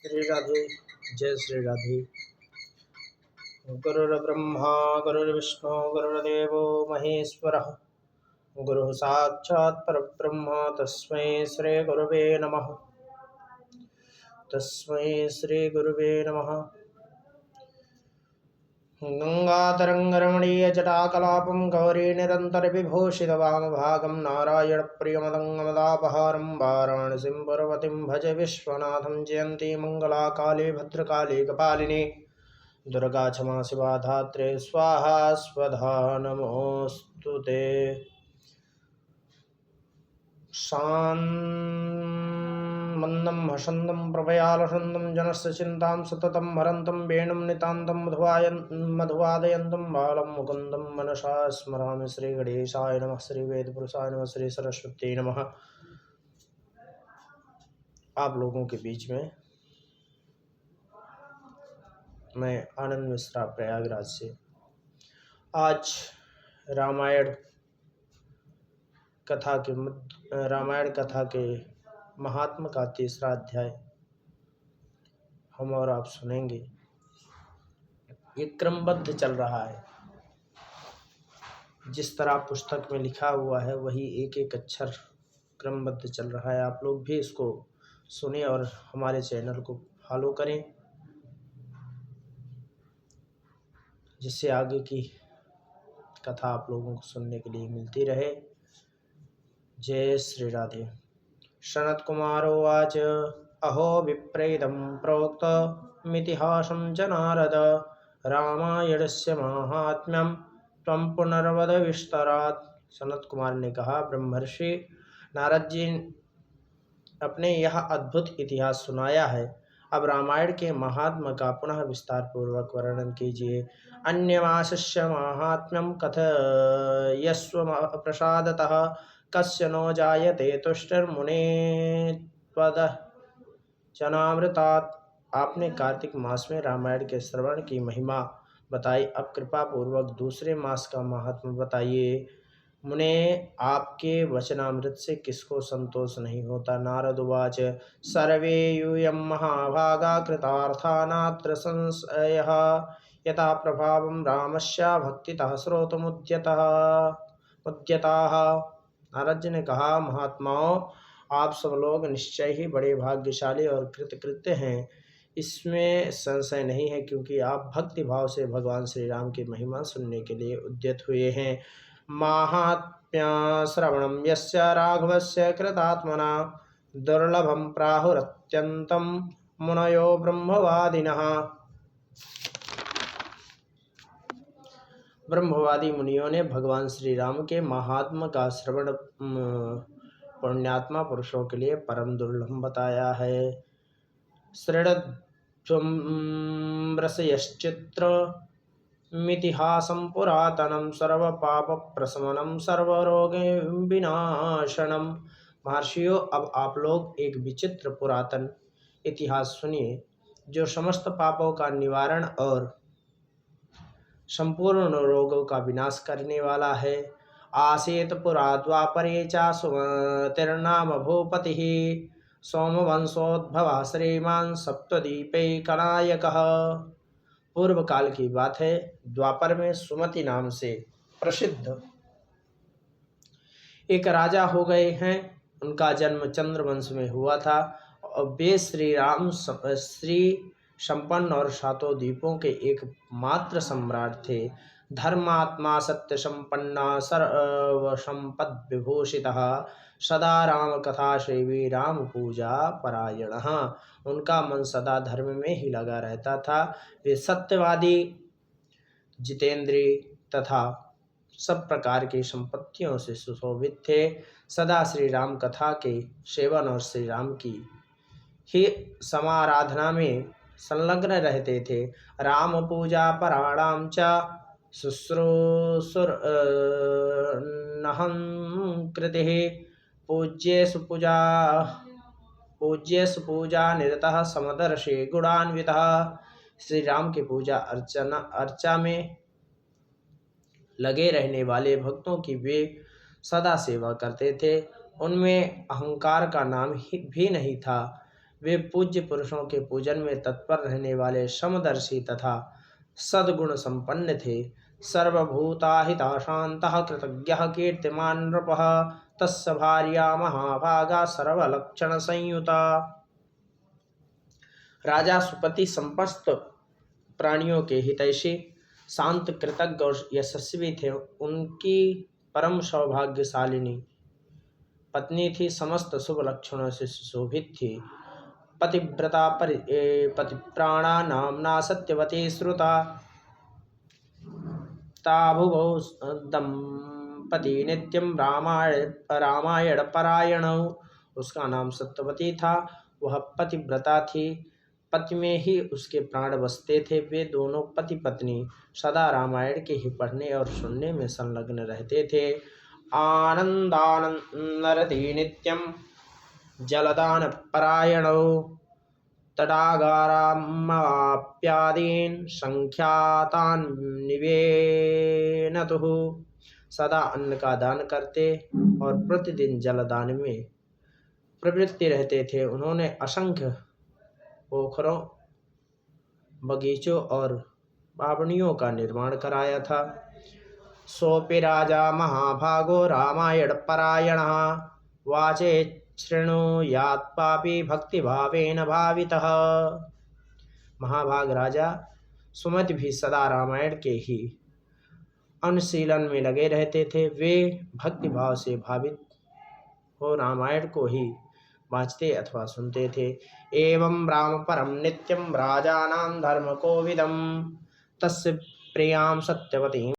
श्री राधे। जय श्री राधे। गुरुर्ब्रह्मा गुरुर्विष्णु गुरुर्देवो महेश्वरः। गुरुः साक्षात् परब्रह्म तस्मै श्री गुरुवे नमः। तस्मै श्री गुरुवे नमः। गंगातरङ्गरमणीयजटाकलापं गौरी निरन्तरविभूषितवामभागं नारायणप्रियमदङ्गमदापहारं वाराणसीं पुरवतीं भज विश्वनाथं। जयन्ती मङ्गला काली भद्रकाली कपालिनी दुर्गा क्षमा शिवा धात्रे स्वाहा स्वधा नमोऽस्तुते। मन्दं हसन्तं प्रभयालसन्तं जनस्य चिन्तां सततं हरन्तं वेणुं नितान्तं मधुवादयन्तं बालं मुकुन्दं मनसा स्मरामि। श्रीगणेशाय नमः। श्रीवेदपुरुषाय नमः। श्री सरस्वती नमः। आप लोगों के बीच में मैं आनंद मिश्रा प्रयागराज से आज रामायण कथा के महात्म का तीसरा अध्याय हम और आप सुनेंगे। ये क्रमबद्ध चल रहा है, जिस तरह पुस्तक में लिखा हुआ है वही एक एक अक्षर क्रमबद्ध चल रहा है। आप लोग भी इसको सुने और हमारे चैनल को फॉलो करें, जिससे आगे की कथा आप लोगों को सुनने के लिए मिलती रहे। जय श्री राधे। सनत्कुमारोवाच अहो विप्रेदं प्रोक्तमितिहासं च नारद रामायणस्य माहात्म्यं त्वं पुनर्वद विस्तरात्। सनत कुमार ने कहा, ब्रह्मर्षि नारद जी अपने यह अद्भुत इतिहास सुनाया है, अब रामायण के महात्म्य का पुनः विस्तार पूर्वक वर्णन कीजिए। अन्यमासस्य माहात्म्यं कथयस्व प्रसादतः कस्य नो जायते तुष्टिर्मुने त्वदचनामृतात्। आपने कार्तिक मास में रामायण के श्रवण की महिमा बताई, अब कृपा पूर्वक दूसरे मास का महात्म्य बताइए। मुने, आपके वचनामृत से किसको संतोष नहीं होता। नारद उवाच सर्वे यूयं महाभागा कृतार्था नात्र संशयः यथा प्रभावं रामस्य भक्तितः श्रोतुमुद्यताः। नारद जी ने कहा, महात्माओं, आप सब लोग निश्चय ही बड़े भाग्यशाली और कृतकृत्य हैं, इसमें संशय नहीं है, क्योंकि आप भक्ति भाव से भगवान श्री राम की महिमा सुनने के लिए उद्यत हुए हैं। माहात्म्य श्रवणं यस्य राघवस्य कृतात्मना दुर्लभं प्राहुरत्यन्तं मुनयो ब्रह्मवादिनः। ब्रह्मवादी मुनियों ने भगवान श्री राम के महात्मा का श्रवण पुण्यात्मा पुरुषों के लिए परम दुर्लभ बताया है। श्रृणद्वम्रसयश्चित्रमितिहासं पुरातनं सर्वपापप्रशमनं सर्वरोगविनाशनम्। महर्षियों, अब आप लोग एक विचित्र पुरातन इतिहास सुनिए, जो समस्त पापों का निवारण और संपूर्ण रोगों का विनाश करने वाला है। आसीत पुरा द्वापरे च सुमतिर्नाम भूपतिः सोमवंशोद्भवः श्रीमान् सप्तद्वीपैकनायकः। पूर्व काल की बात है, द्वापर में सुमति नाम से प्रसिद्ध एक राजा हो गए हैं। उनका जन्म चंद्रवंश में हुआ था और वे श्री संपन्न और सातों द्वीपों के एकमात्र सम्राट थे। धर्मात्मा सत्य संपन्ना सर्व संपद विभूषितः सदा राम कथा सेवी राम पूजा परायणः। उनका मन सदा धर्म में ही लगा रहता था। वे सत्यवादी, जितेंद्रिय तथा सब प्रकार की संपत्तियों से सुशोभित थे। सदा श्री राम कथा के सेवन और श्री राम की ही समाराधना में संलग्न रहते थे। राम पूजा पराणाम च शुश्रूषुर्नहं कृतिः पूज्येषु पूजा निरतः समदर्शि गुणान्वितः। श्री राम की पूजा अर्चा में लगे रहने वाले भक्तों की वे सदा सेवा करते थे। उनमें अहंकार का नाम भी नहीं था। वे पूज्य पुरुषों के पूजन में तत्पर रहने वाले समदर्शी तथा सद्गुण संपन्न थे। सर्वभूताहिता शांतः कृतज्ञः कीर्तिमान् नृपः तस्य भार्या महाभागा सर्वलक्षण संयुता। राजा सुपति समस्त प्राणियों के हितैषी, शांत, कृतज्ञ और यशस्वी थे। उनकी परम सौभाग्यशालिनी पत्नी थी, समस्त शुभ लक्षणों से सुशोभित थी। पतिव्रता पतिप्राणा नामना सत्यवती श्रुता। ताभुवौ दंपति नित्यम रामायण परायण। उसका नाम सत्यवती था, वह पतिव्रता थी, पति में ही उसके प्राण बसते थे। वे दोनों पति पत्नी सदा रामायण के ही पढ़ने और सुनने में संलग्न रहते थे। आनंदानंदरति नित्यम जलदान परायणौ तडागारामाप्यादीन संख्यातान निवेनतुः। सदा अन्न का दान करते और प्रतिदिन जलदान में प्रवृत्ति रहते थे। उन्होंने असंख्य पोखरों, बगीचों और बावड़ियों का निर्माण कराया था। सोपि राजा महाभागो रामायण परायणः वाचे शृणुयात् पापी भक्तिभावेन भावितः। महाभाग राजा सुमति भी सदा रामायण के ही अनुशीलन में लगे रहते थे। वे भक्तिभाव से भावित हो रामायण को ही वांचते अथवा सुनते थे। एवं राम परम नित्यम राजानां धर्म कोविदम तस्य प्रियां सत्यवतीं